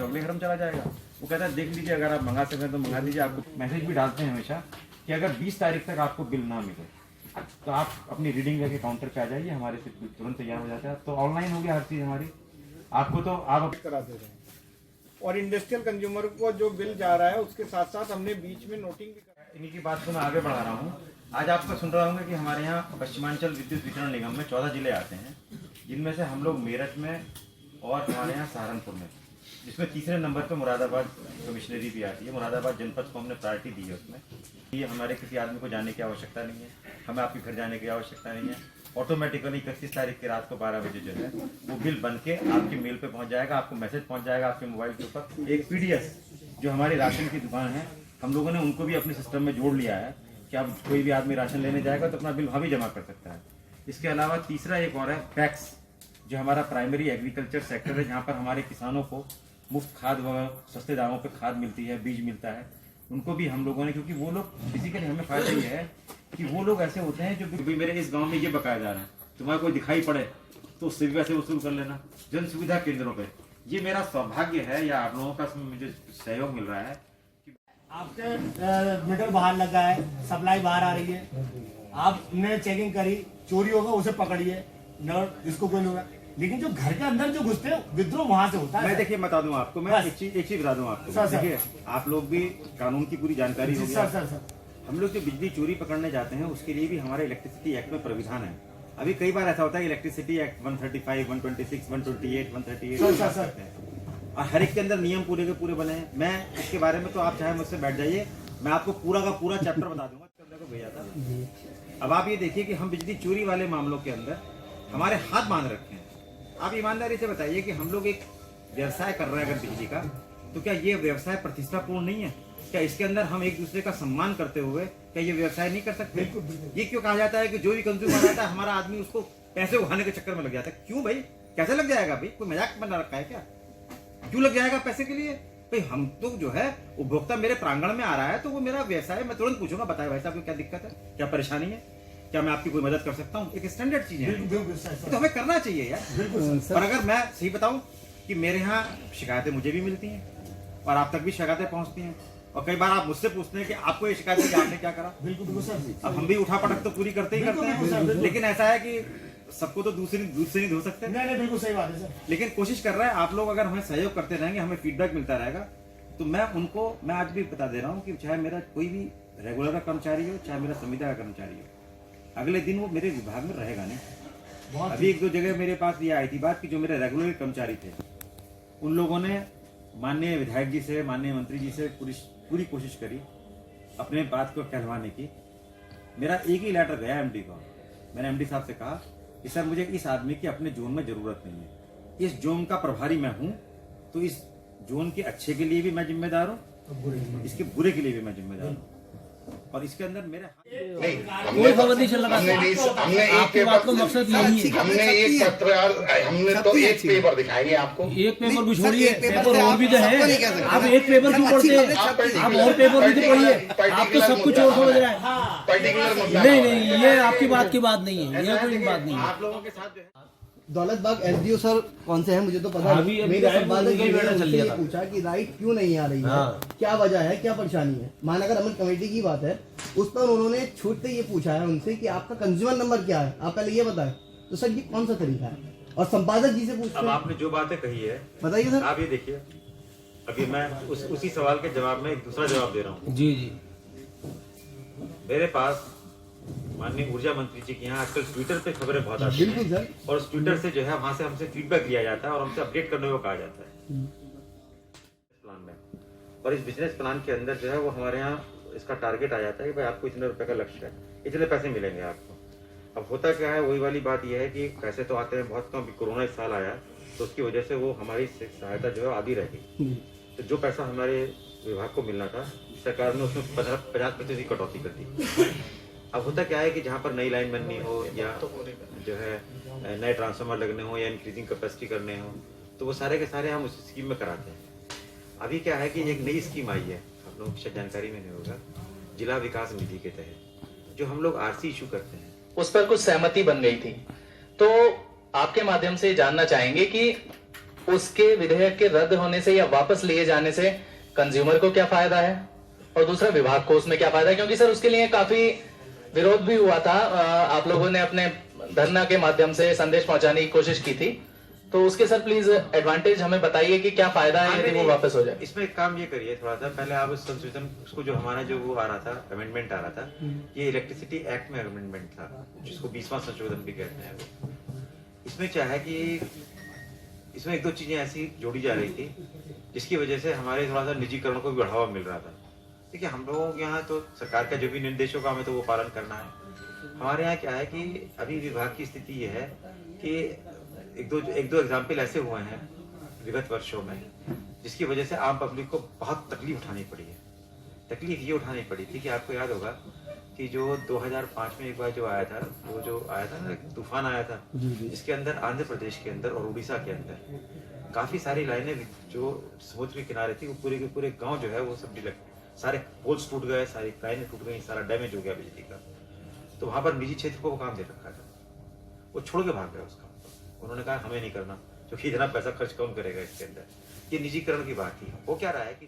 अगले घर में चला जाएगा। वो कहता है देख लीजिए, अगर आप मंगा सकें तो मंगा लीजिए। आपको मैसेज भी डालते हैं हमेशा कि अगर 20 तारीख तक आपको बिल ना मिले तो आप अपनी रीडिंग लेके काउंटर पे आ जाइए, हमारे से तुरंत तैयार हो जाता है। तो ऑनलाइन हो गया हर चीज़ हमारी, आपको तो आप करा दे रहे हैं। और इंडस्ट्रियल कंज्यूमर को जो बिल जा रहा है उसके साथ साथ हमने बीच में नोटिंग भी करा। इन्हीं की बात को मैं आगे बढ़ा रहा हूँ। आज आपको सुन रहा हूँ कि हमारे यहाँ पश्चिमांचल विद्युत वितरण निगम में 14 जिले आते हैं, जिनमें से हम लोग मेरठ में और हमारे यहाँ सहारनपुर में, जिसमें तीसरे नंबर पे मुरादाबाद कमिश्नरी भी आती है। मुरादाबाद जनपद को हमने प्रायोरिटी दी है उसमें। ये हमारे किसी आदमी को जाने की आवश्यकता नहीं है, हमें आपके घर जाने की आवश्यकता नहीं है। ऑटोमेटिकली 31 तारीख की रात को 12 बजे जो है वो बिल बन के आपके मेल पे पहुंच जाएगा, आपको मैसेज पहुंच जाएगा आपके मोबाइल के ऊपर। एक पीडीएस जो हमारी राशन की दुकान है, हम लोगों ने उनको भी अपने सिस्टम में जोड़ लिया है कि अब कोई भी आदमी राशन लेने जाएगा तो अपना बिल वहाँ भी जमा कर सकता है। इसके अलावा तीसरा एक और है पैक्स, जो हमारा प्राइमरी एग्रीकल्चर सेक्टर है, जहाँ पर हमारे किसानों को मुफ्त खाद व सस्ते दामों पे खाद मिलती है, बीज मिलता है। उनको भी हम लोगों ने, क्योंकि वो लोग फिजिकली हमें फायदा ये है कि वो लोग ऐसे होते हैं जो भी मेरे इस गांव में ये बकाया जा रहा है, तुम्हारा कोई दिखाई पड़े तो उससे भी पैसे वसूल कर लेना। जन सुविधा केंद्रों पे ये मेरा सौभाग्य है या आप लोगों का मुझे सहयोग मिल रहा है। आपके मीटर बाहर लगा है, सप्लाई बाहर आ रही है, आपने चेकिंग करी, चोरी होगा उसे पकड़िए, न इसको कोई नहीं होगा। लेकिन जो घर के अंदर जो घुसते हैं विद्रोह वहां से होता है। मैं देखिए बता दूं आपको, मैं एक चीज बता दूं आपको। देखिए आप लोग भी कानून की पूरी जानकारी होगी। हम लोग जो बिजली चोरी पकड़ने जाते हैं उसके लिए भी हमारे इलेक्ट्रिसिटी एक्ट में प्राविधान है। अभी कई बार ऐसा होता है इलेक्ट्रिसिटी एक्ट 135, 126, 128, 138 और हर एक के अंदर नियम पूरे के पूरे बने हैं। मैं इसके बारे में तो आप चाहे मुझसे बैठ जाइए, मैं आपको पूरा का पूरा चैप्टर बता दूंगा। को भेजा था। अब आप ये देखिए कि हम बिजली चोरी वाले मामलों के अंदर हमारे हाथ बांध रखे हैं। आप ईमानदारी से बताइए कि हम लोग एक व्यवसाय कर रहे हैं अगर बिजली का, तो क्या ये व्यवसाय प्रतिष्ठापूर्ण नहीं है? क्या इसके अंदर हम एक दूसरे का सम्मान करते हुए क्या ये व्यवसाय नहीं कर सकते? ये क्यों कहा जाता है कि जो भी कंज्यूमर आता है हमारा आदमी उसको पैसे उठाने के चक्कर में लग जाता है? क्यों भाई, कैसे लग जाएगा भाई? कोई मजाक बना रखा है क्या? क्यों लग जाएगा पैसे के लिए? भाई हम तो जो है उपभोक्ता मेरे प्रांगण में आ रहा है तो वो मेरा व्यवसाय, मैं तुरंत पूछूंगा बताए भाई साहब को क्या दिक्कत है, क्या परेशानी है, क्या मैं आपकी कोई मदद कर सकता हूँ? एक स्टैंडर्ड चीज है तो हमें करना चाहिए यार। और अगर मैं सही बताऊं कि मेरे यहाँ शिकायतें मुझे भी मिलती हैं और आप तक भी शिकायतें पहुंचती हैं, और कई बार आप मुझसे पूछते हैं कि आपको ये शिकायत है कि आपने क्या करा। बिल्कुल सर, अब हम भी उठा पटक तो पूरी करते ही करते हैं, लेकिन ऐसा है कि सबको तो दूध से नहीं धो सकते। नहीं, बिल्कुल सही बात है सर। लेकिन कोशिश कर रहे हैं आप लोग, अगर हमें सहयोग करते रहेंगे, हमें फीडबैक मिलता रहेगा, तो मैं आज भी बता दे रहा हूँ कि चाहे मेरा कोई भी रेगुलर का कर्मचारी हो, चाहे मेरा संविदा का कर्मचारी हो, अगले दिन वो मेरे विभाग में रहेगा नहीं। अभी एक दो जगह मेरे पास ये आई थी बात कि जो मेरे रेगुलर कर्मचारी थे उन लोगों ने माननीय विधायक जी से, माननीय मंत्री जी से पूरी कोशिश करी अपने बात को कहलवाने की। मेरा एक ही लेटर गया एमडी को। मैंने एमडी साहब से कहा कि सर मुझे इस आदमी की अपने जोन में जरूरत नहीं है, इस जोन का प्रभारी मैं हूं, तो इस जोन के अच्छे के लिए भी मैं जिम्मेदार हूं, इसके बुरे के लिए भी मैं जिम्मेदार हूं। और इसके अंदर मेरे कोई खबर नहीं चल रहा। हमने एक बात को मकसद यही है, हमने एक पत्रकार, हमने तो एक पेपर दिखाएंगे आपको। एक पेपर भी छोड़िए, पेपर और भी तो है। आप एक पेपर क्यों पढ़ते हैं? आप और पेपर भी तो पढ़िए। आप तो सब कुछ और समझ रहे हैं। पर्टिकुलर मुद्दा नहीं, ये आपकी बात की बात नहीं है, ये कोई बात नहीं है। आप लोगों के साथ जो है दौलत बाग एसडीओ सर कौन से हैं मुझे तो पता नहीं। मेरे संवाददाता जी ने पूछा कि राइट क्यों नहीं आ रही है, क्या वजह है, क्या परेशानी है। महानगर अमल कमेटी की बात है, उस पर उन्होंने छूटते ये पूछा है उनसे कि आपका कंज्यूमर नंबर क्या है, आप पहले ये बताएं। तो सर ये कौन सा तरीका है? और संपादक जी से पूछते अब आपने जो बातें कही है बताइए सर। आप ये देखिए, अभी मैं उसी सवाल के जवाब में एक दूसरा जवाब दे रहा हूँ। जी। मेरे पास माननीय ऊर्जा मंत्री जी के यहाँ आजकल ट्विटर पे खबरें बहुत आती हैं। बिल्कुल सर। और उस ट्विटर से जो है वहां से हमसे फीडबैक लिया जाता है और हमसे अपडेट करने को कहा जाता है प्लान में। और इस बिजनेस प्लान के अंदर जो है वो हमारे यहाँ इसका टारगेट आ जाता है कि भाई आपको इतने रुपए का लक्ष्य है, इतने पैसे मिलेंगे आपको। अब होता क्या है, वही वाली बात यह है कि पैसे तो आते हैं बहुत कम। अभी कोरोना इस साल आया तो उसकी वजह से वो हमारी सहायता जो है आधी रह गई। तो जो पैसा हमारे विभाग को मिलना था सरकार ने उसमें 50% की कटौती कर दी। अब होता क्या है कि जहाँ पर नई लाइन बननी हो या जो है नए ट्रांसफार्मर लगने हो या इंक्रीजिंग कैपेसिटी करने हो, तो वो सारे के सारे हम उस स्कीम में कराते हैं। अभी क्या है कि एक नई स्कीम आई है, आप लोगों को शायद जानकारी में नहीं होगा, जिला विकास निधि के तहत जो हम लोग आरसी इशू करते हैं, उस पर कुछ सहमति बन गई थी। तो आपके माध्यम से जानना चाहेंगे कि उसके विधेयक के रद्द होने से या वापस लिए जाने से कंज्यूमर को क्या फायदा है और दूसरा विभाग को उसमें क्या फायदा है, क्योंकि सर उसके लिए काफी विरोध भी हुआ था। आप लोगों ने अपने धरना के माध्यम से संदेश पहुंचाने की कोशिश की थी, तो उसके सर प्लीज एडवांटेज हमें बताइए कि क्या फायदा है यदि वो वापस हो जाए। इसमें एक काम ये करिए थोड़ा सा, पहले आप उस संशोधन उसको जो हमारा जो वो आ रहा था अमेंडमेंट आ रहा था, ये इलेक्ट्रिसिटी एक्ट में अमेंडमेंट था जिसको 20वां संशोधन भी कहते हैं। इसमें क्या है कि इसमें एक दो चीजें ऐसी जोड़ी जा रही थी जिसकी वजह से हमारे थोड़ा सा निजीकरण को भी बढ़ावा मिल रहा था। देखिए हम लोगों के यहाँ तो सरकार का जो भी निर्देशों का हमें तो वो पालन करना है। हमारे यहाँ क्या है कि अभी विभाग की स्थिति ये है कि एक दो एग्जाम्पल ऐसे हुए हैं विगत वर्षों में जिसकी वजह से आम पब्लिक को बहुत तकलीफ उठानी पड़ी है। तकलीफ ये उठानी पड़ी थी कि आपको याद होगा कि जो 2005 में एक बार जो आया था, वो जो आया था ना तूफान आया था, जिसके अंदर आंध्र प्रदेश के अंदर और उड़ीसा के अंदर काफी सारी लाइनें जो समुद्र के किनारे थी वो पूरे के पूरे गांव जो है वो सब सारे पोल्स टूट गए, सारी लाइनें टूट गई, सारा डैमेज हो गया बिजली का। तो वहां पर निजी क्षेत्र को वो काम दे रखा था, वो छोड़ के भाग गया उसका। उन्होंने कहा हमें नहीं करना क्योंकि इतना पैसा खर्च कौन करेगा इसके अंदर। ये निजीकरण की बात थी। वो क्या रहा है कि